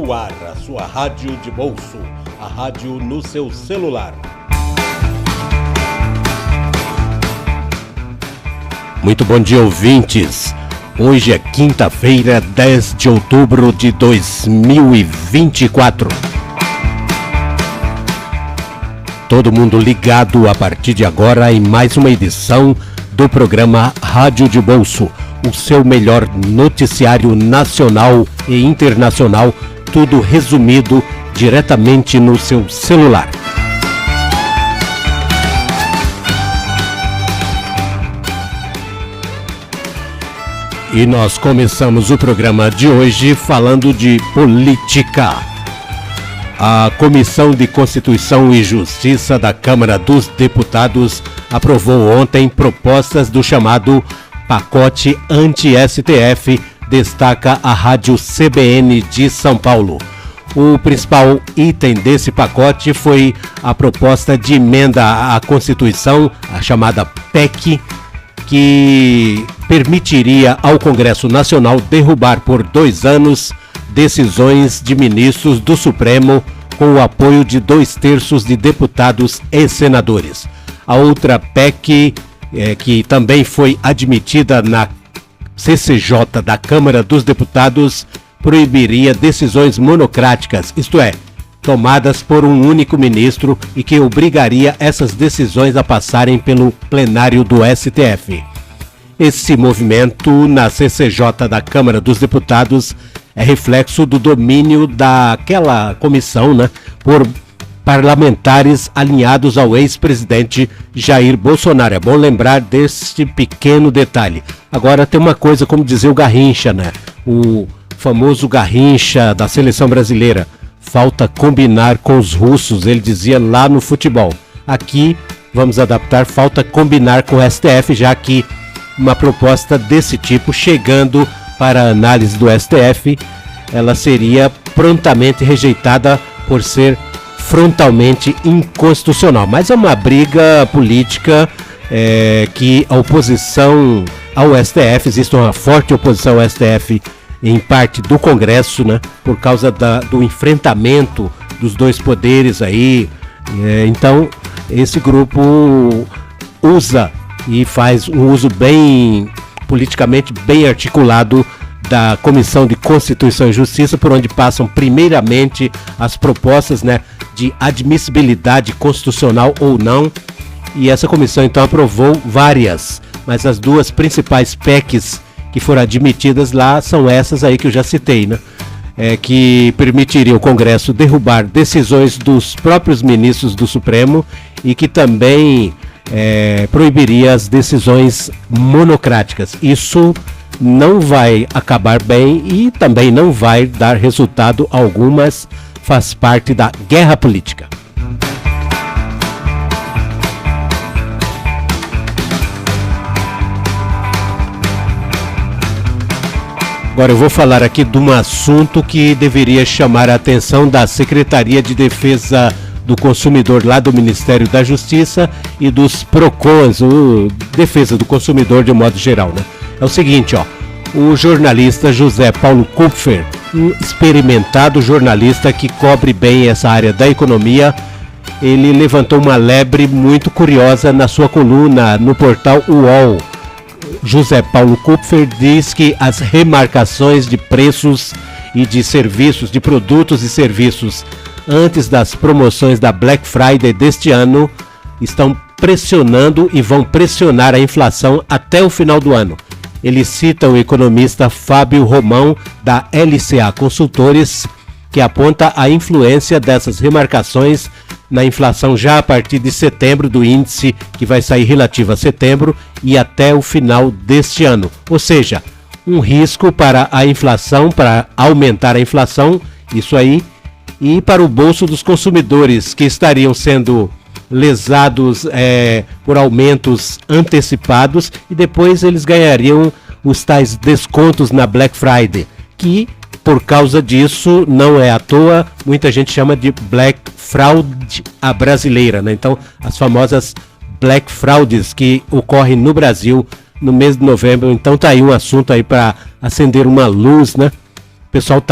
No ar, a sua rádio de bolso, a rádio no seu celular. Muito bom dia, ouvintes. Hoje é quinta-feira, 10 de outubro de 2024. Todo mundo ligado a partir de agora em mais uma edição do programa Rádio de Bolso, o seu melhor noticiário nacional e internacional, tudo resumido diretamente no seu celular. E nós começamos o programa de hoje falando de política. A Comissão de Constituição e Justiça da Câmara dos Deputados aprovou ontem propostas do chamado pacote anti-STF, destaca a Rádio CBN de São Paulo. O principal item desse pacote foi a proposta de emenda à Constituição, a chamada PEC, que permitiria ao Congresso Nacional derrubar por 2 anos decisões de ministros do Supremo com o apoio de 2/3 de deputados e senadores. A outra PEC, que também foi admitida na CCJ da Câmara dos Deputados, proibiria decisões monocráticas, isto é, tomadas por um único ministro, e que obrigaria essas decisões a passarem pelo plenário do STF. Esse movimento na CCJ da Câmara dos Deputados é reflexo do domínio daquela comissão, por parlamentares alinhados ao ex-presidente Jair Bolsonaro. É bom lembrar deste pequeno detalhe. Agora tem uma coisa, como dizia o Garrincha, o famoso Garrincha da seleção brasileira: falta combinar com os russos, ele dizia lá no futebol. Aqui vamos adaptar: falta combinar com o STF, já que uma proposta desse tipo, chegando para a análise do STF, ela seria prontamente rejeitada por ser frontalmente inconstitucional. Mas é uma briga política que a oposição ao STF, existe uma forte oposição ao STF em parte do Congresso, por causa do enfrentamento dos dois poderes aí. Então, esse grupo usa e faz um uso politicamente bem articulado da Comissão de Constituição e Justiça, por onde passam primeiramente as propostas de admissibilidade constitucional ou não, e essa comissão então aprovou várias, mas as duas principais PECs que foram admitidas lá são essas aí que eu já citei, que permitiria o Congresso derrubar decisões dos próprios ministros do Supremo e que também proibiria as decisões monocráticas. Isso não vai acabar bem e também não vai dar resultado algum, mas faz parte da guerra política. Agora eu vou falar aqui de um assunto que deveria chamar a atenção da Secretaria de Defesa do Consumidor lá do Ministério da Justiça e dos PROCONs, Defesa do Consumidor de modo geral, É o seguinte, o jornalista José Paulo Kupfer, um experimentado jornalista que cobre bem essa área da economia, ele levantou uma lebre muito curiosa na sua coluna no portal UOL. José Paulo Kupfer diz que as remarcações de preços e de serviços, de produtos e serviços antes das promoções da Black Friday deste ano estão pressionando e vão pressionar a inflação até o final do ano. Ele cita o economista Fábio Romão, da LCA Consultores, que aponta a influência dessas remarcações na inflação já a partir de setembro, do índice que vai sair relativo a setembro e até o final deste ano. Ou seja, um risco para a inflação, para aumentar a inflação, isso aí, e para o bolso dos consumidores, que estariam sendo lesados por aumentos antecipados, e depois eles ganhariam os tais descontos na Black Friday, que por causa disso, não é à toa, muita gente chama de Black Fraud a brasileira, Então, as famosas Black Frauds que ocorrem no Brasil no mês de novembro. Então tá aí um assunto aí para acender uma luz, pessoal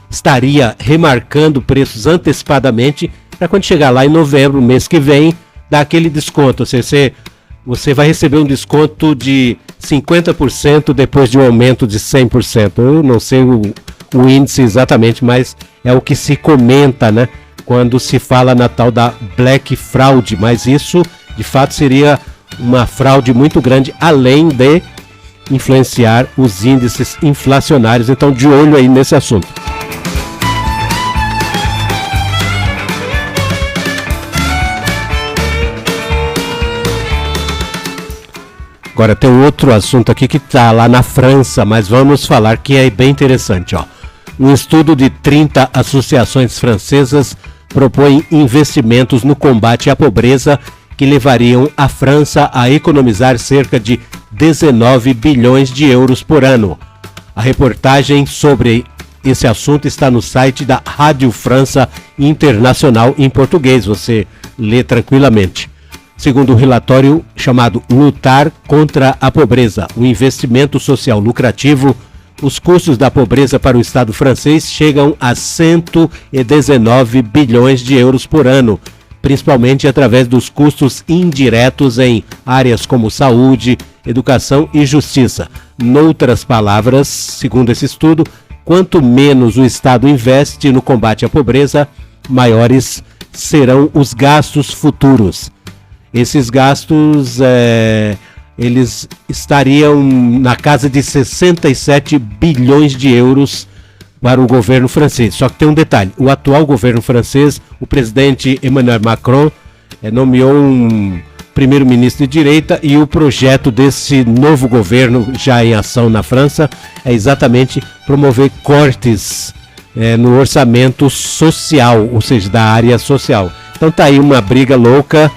estaria remarcando preços antecipadamente para quando chegar lá em novembro, mês que vem, dar aquele desconto. Ou seja, você vai receber um desconto de 50% depois de um aumento de 100%. Eu não sei o índice exatamente, mas é o que se comenta, né, quando se fala na tal da Black Fraud. Mas isso, de fato, seria uma fraude muito grande, além de influenciar os índices inflacionários. Então, de olho aí nesse assunto. Agora tem um outro assunto aqui que está lá na França, mas vamos falar que é bem interessante, ó. Um estudo de 30 associações francesas propõe investimentos no combate à pobreza que levariam a França a economizar cerca de 19 bilhões de euros por ano. A reportagem sobre esse assunto está no site da Rádio França Internacional em português, você lê tranquilamente. Segundo um relatório chamado Lutar contra a Pobreza, um investimento social lucrativo, os custos da pobreza para o Estado francês chegam a 119 bilhões de euros por ano, principalmente através dos custos indiretos em áreas como saúde, educação e justiça. Noutras palavras, segundo esse estudo, quanto menos o Estado investe no combate à pobreza, maiores serão os gastos futuros. Esses gastos, eles estariam na casa de 67 bilhões de euros para o governo francês. Só que tem um detalhe, o atual governo francês, o presidente Emmanuel Macron, nomeou um primeiro-ministro de direita, e o projeto desse novo governo, já em ação na França, é exatamente promover cortes no orçamento social, ou seja, da área social. Então tá aí uma briga louca,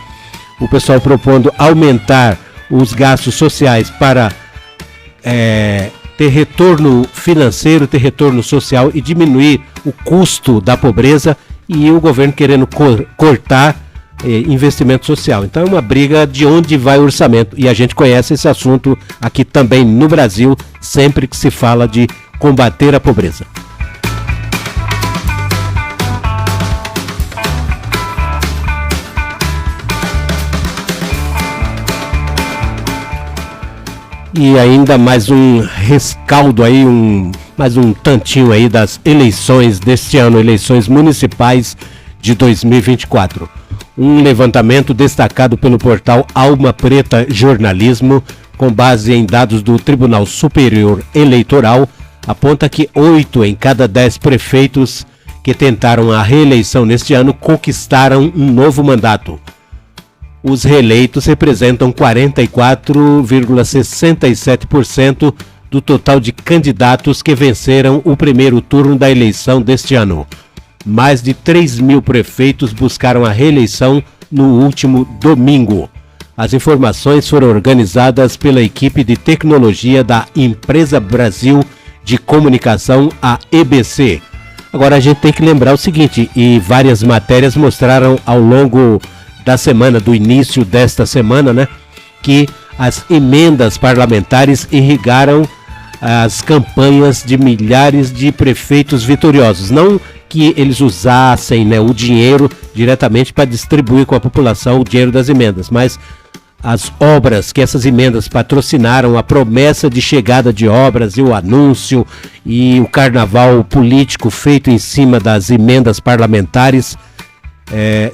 o pessoal propondo aumentar os gastos sociais para ter retorno financeiro, ter retorno social e diminuir o custo da pobreza, e o governo querendo cortar investimento social. Então é uma briga de onde vai o orçamento, e a gente conhece esse assunto aqui também no Brasil, sempre que se fala de combater a pobreza. E ainda mais um rescaldo aí, mais um tantinho aí das eleições deste ano, eleições municipais de 2024. Um levantamento destacado pelo portal Alma Preta Jornalismo, com base em dados do Tribunal Superior Eleitoral, aponta que 8 em cada 10 prefeitos que tentaram a reeleição neste ano conquistaram um novo mandato. Os reeleitos representam 44,67% do total de candidatos que venceram o primeiro turno da eleição deste ano. Mais de 3 mil prefeitos buscaram a reeleição no último domingo. As informações foram organizadas pela equipe de tecnologia da Empresa Brasil de Comunicação, a EBC. Agora a gente tem que lembrar o seguinte, e várias matérias mostraram ao longo da semana, do início desta semana, né, que as emendas parlamentares irrigaram as campanhas de milhares de prefeitos vitoriosos. Não que eles usassem, né, o dinheiro diretamente para distribuir com a população o dinheiro das emendas, mas as obras que essas emendas patrocinaram, a promessa de chegada de obras e o anúncio e o carnaval político feito em cima das emendas parlamentares,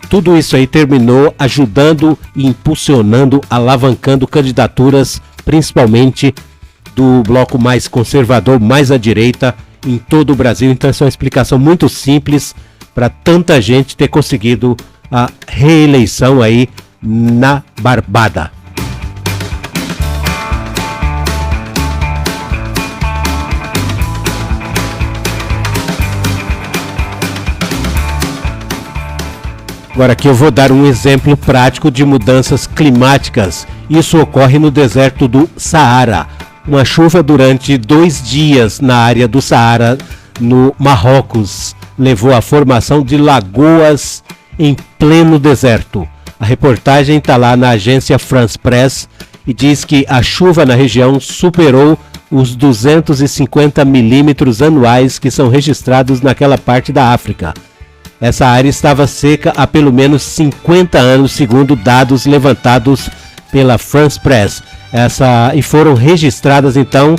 tudo isso aí terminou ajudando, impulsionando, alavancando candidaturas, principalmente do bloco mais conservador, mais à direita, em todo o Brasil. Então essa é uma explicação muito simples para tanta gente ter conseguido a reeleição aí na barbada. Agora aqui eu vou dar um exemplo prático de mudanças climáticas. Isso ocorre no deserto do Saara. Uma chuva durante 2 dias na área do Saara, no Marrocos, levou à formação de lagoas em pleno deserto. A reportagem está lá na agência France Press e diz que a chuva na região superou os 250 milímetros anuais que são registrados naquela parte da África. Essa área estava seca há pelo menos 50 anos, segundo dados levantados pela France Press. E foram registradas então,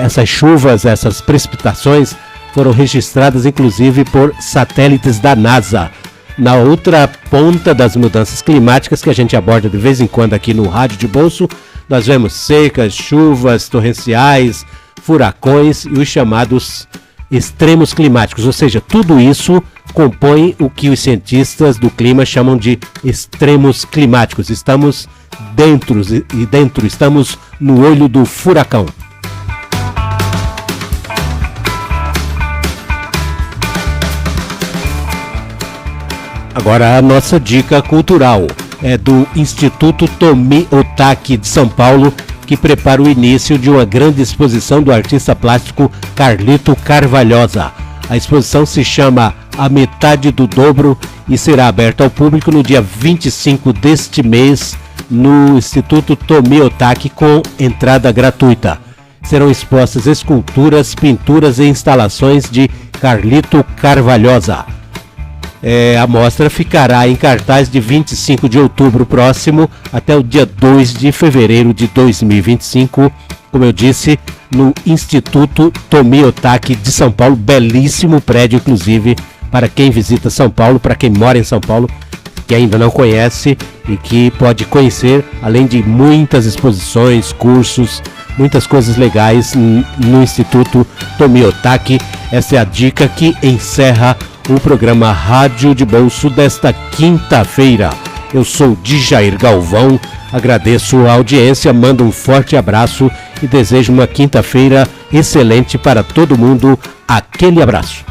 essas chuvas, essas precipitações foram registradas inclusive por satélites da NASA. Na outra ponta das mudanças climáticas que a gente aborda de vez em quando aqui no Rádio de Bolso, nós vemos secas, chuvas torrenciais, furacões e os chamados extremos climáticos, ou seja, tudo isso compõe o que os cientistas do clima chamam de extremos climáticos. Estamos estamos no olho do furacão. Agora a nossa dica cultural é do Instituto Tomi Otaki de São Paulo, que prepara o início de uma grande exposição do artista plástico Carlito Carvalhosa. A exposição se chama A Metade do Dobro e será aberta ao público no dia 25 deste mês no Instituto Tomi Otaki com entrada gratuita. Serão expostas esculturas, pinturas e instalações de Carlito Carvalhosa. A mostra ficará em cartaz de 25 de outubro próximo até o dia 2 de fevereiro de 2025, como eu disse, no Instituto Tomi Otaki de São Paulo. Belíssimo prédio, inclusive, para quem visita São Paulo, para quem mora em São Paulo, que ainda não conhece e que pode conhecer, além de muitas exposições, cursos, muitas coisas legais no Instituto Tomi Otaki. Essa é a dica que encerra o programa Rádio de Bolso desta quinta-feira. Eu sou Djair Galvão, agradeço a audiência, mando um forte abraço e desejo uma quinta-feira excelente para todo mundo. Aquele abraço.